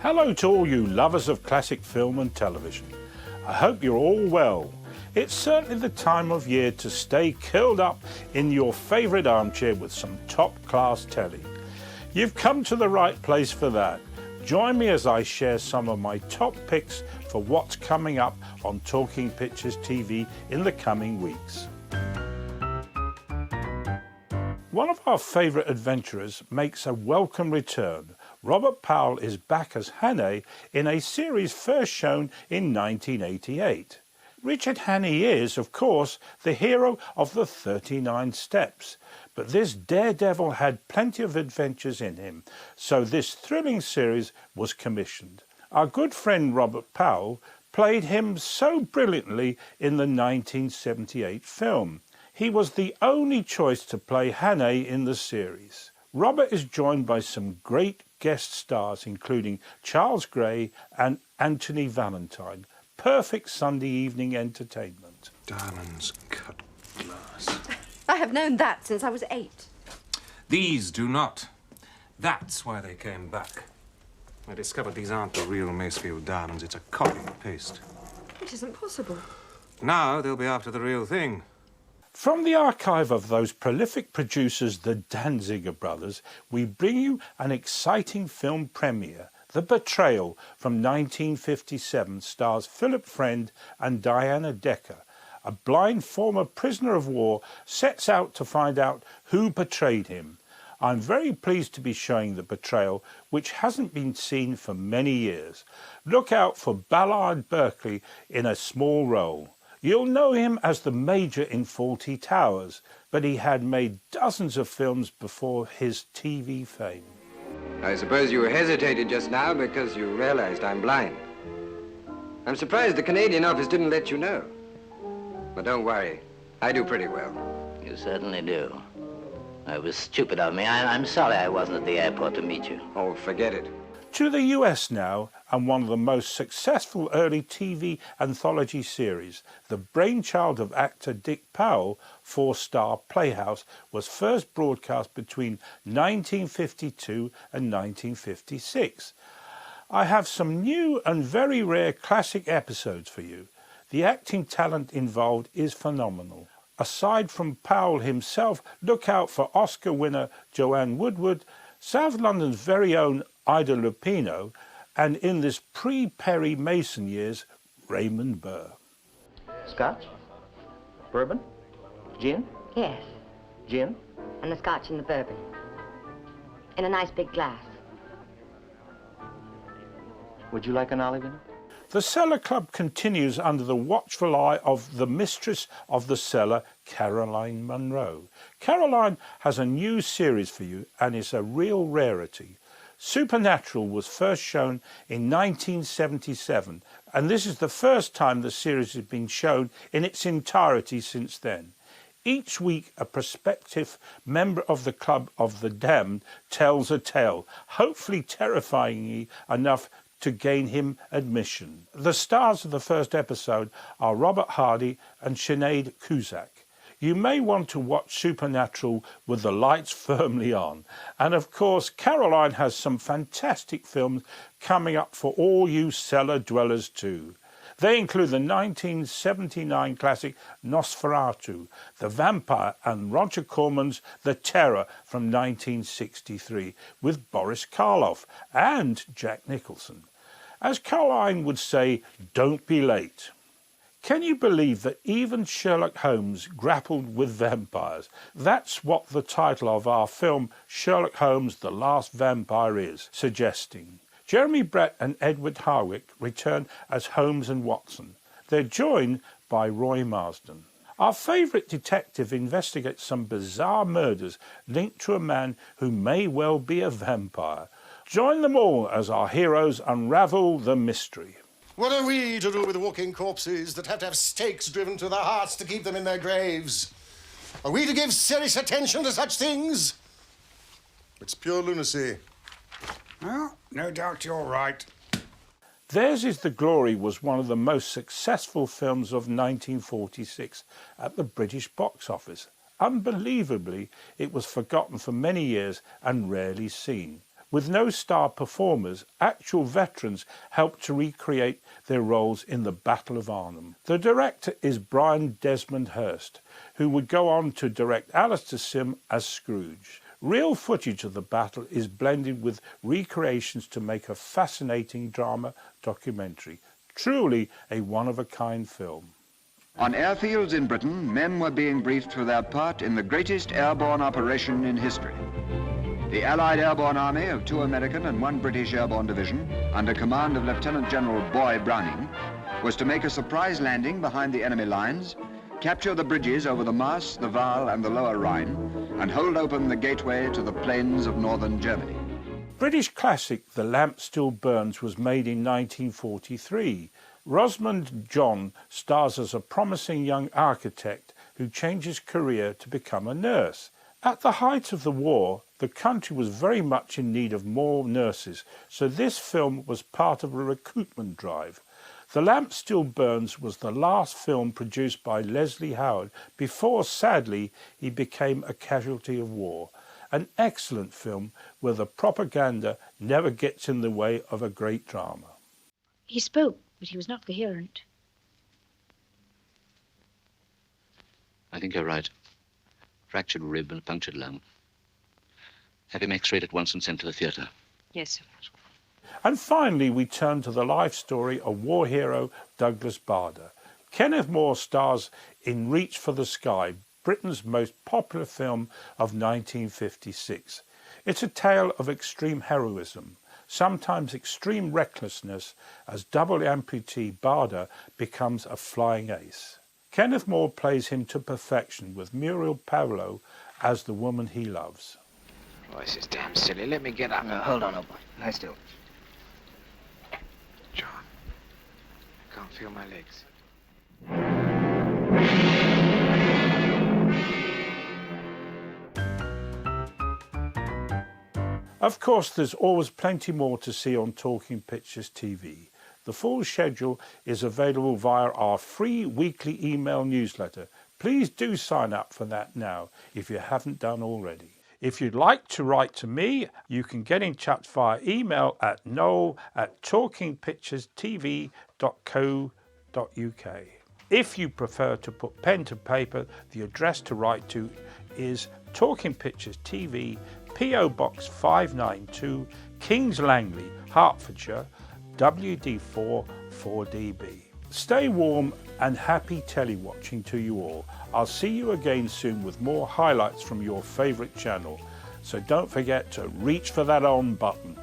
Hello to all you lovers of classic film and television. I hope you're all well. It's certainly the time of year to stay curled up in your favourite armchair with some top-class telly. You've come to the right place for that. Join me as I share some of my top picks for what's coming up on Talking Pictures TV in the coming weeks. One of our favourite adventurers makes a welcome return. Robert Powell is back as Hannay in a series first shown in 1988. Richard Hannay is, of course, the hero of the 39 Steps, but this daredevil had plenty of adventures in him, so this thrilling series was commissioned. Our good friend Robert Powell played him so brilliantly in the 1978 film. He was the only choice to play Hannay in the series. Robert is joined by some great guest stars, including Charles Gray and Anthony Valentine. Perfect Sunday evening entertainment. Diamonds cut glass. I have known that since I was 8. These do not. That's why they came back. I discovered these aren't the real Macefield diamonds. It's a copy and paste. It isn't possible. Now they'll be after the real thing. From the archive of those prolific producers, the Danziger brothers, we bring you an exciting film premiere. The Betrayal from 1957 stars Philip Friend and Diana Decker. A blind former prisoner of war sets out to find out who betrayed him. I'm very pleased to be showing The Betrayal, which hasn't been seen for many years. Look out for Ballard Berkeley in a small role. You'll know him as the Major in Fawlty Towers, but he had made dozens of films before his TV fame. I suppose you hesitated just now because you realized I'm blind. I'm surprised the Canadian office didn't let you know. But don't worry, I do pretty well. You certainly do. It was stupid of me. I'm sorry I wasn't at the airport to meet you. Oh, forget it. To the US now, and one of the most successful early TV anthology series, the brainchild of actor Dick Powell, 4-star Playhouse, was first broadcast between 1952 and 1956. I have some new and very rare classic episodes for you. The acting talent involved is phenomenal. Aside from Powell himself, look out for Oscar winner Joanne Woodward, South London's very own Ida Lupino, and in this pre-Perry Mason years, Raymond Burr. Scotch? Bourbon? Gin? Yes, Gin? and the scotch and the bourbon. In a nice big glass. Would you like an olive in it? The Cellar Club continues under the watchful eye of the mistress of the cellar, Caroline Munro. Caroline has a new series for you, and it's a real rarity. Supernatural was first shown in 1977, and this is the first time the series has been shown in its entirety since then. Each week, a prospective member of the Club of the Damned tells a tale, hopefully terrifyingly enough to gain him admission. The stars of the first episode are Robert Hardy and Sinead Cusack. You may want to watch Supernatural with the lights firmly on. And of course, Caroline has some fantastic films coming up for all you cellar dwellers too. They include the 1979 classic Nosferatu, The Vampire, and Roger Corman's The Terror from 1963 with Boris Karloff and Jack Nicholson. As Caroline would say, don't be late. Can you believe that even Sherlock Holmes grappled with vampires? That's what the title of our film, Sherlock Holmes, The Last Vampire, is suggesting. Jeremy Brett and Edward Harwick return as Holmes and Watson. They're joined by Roy Marsden. Our favourite detective investigates some bizarre murders linked to a man who may well be a vampire. Join them all as our heroes unravel the mystery. What are we to do with walking corpses that have to have stakes driven to their hearts to keep them in their graves? Are we to give serious attention to such things? It's pure lunacy. Well, no doubt you're right. Theirs Is the Glory was one of the most successful films of 1946 at the British box office. Unbelievably, it was forgotten for many years and rarely seen. With no star performers, actual veterans helped to recreate their roles in the Battle of Arnhem. The director is Brian Desmond Hurst, who would go on to direct Alistair Sim as Scrooge. Real footage of the battle is blended with recreations to make a fascinating drama documentary. Truly a one-of-a-kind film. On airfields in Britain, men were being briefed for their part in the greatest airborne operation in history. The Allied Airborne Army of 2 American and 1 British airborne division, under command of Lieutenant General Boy Browning, was to make a surprise landing behind the enemy lines, capture the bridges over the Maas, the Waal and the Lower Rhine, and hold open the gateway to the plains of northern Germany. British classic The Lamp Still Burns was made in 1943. Rosamund John stars as a promising young architect who changes career to become a nurse. At the height of the war, the country was very much in need of more nurses, so this film was part of a recruitment drive. The Lamp Still Burns was the last film produced by Leslie Howard before, sadly, he became a casualty of war. An excellent film where the propaganda never gets in the way of a great drama. He spoke, but he was not coherent. I think you're right. Fractured rib and punctured lung. Have him x-rayed at once and sent to the theatre. Yes, sir. And finally, we turn to the life story of war hero Douglas Bader. Kenneth More stars in Reach for the Sky, Britain's most popular film of 1956. It's a tale of extreme heroism, sometimes extreme recklessness, as double amputee Bader becomes a flying ace. Kenneth More plays him to perfection, with Muriel Powell as the woman he loves. Oh, this is damn silly. Let me get up. Now, hold on, old boy. Lie still. John, I can't feel my legs. Of course, there's always plenty more to see on Talking Pictures TV. The full schedule is available via our free weekly email newsletter. Please do sign up for that now if you haven't done already. If you'd like to write to me, you can get in touch via email at noel@talkingpicturestv.co.uk. If you prefer to put pen to paper, the address to write to is Talking Pictures TV, P.O. Box 592, Kings Langley, Hertfordshire, WD4 4DB. Stay warm and happy telewatching to you all. I'll see you again soon with more highlights from your favourite channel. So don't forget to reach for that on button.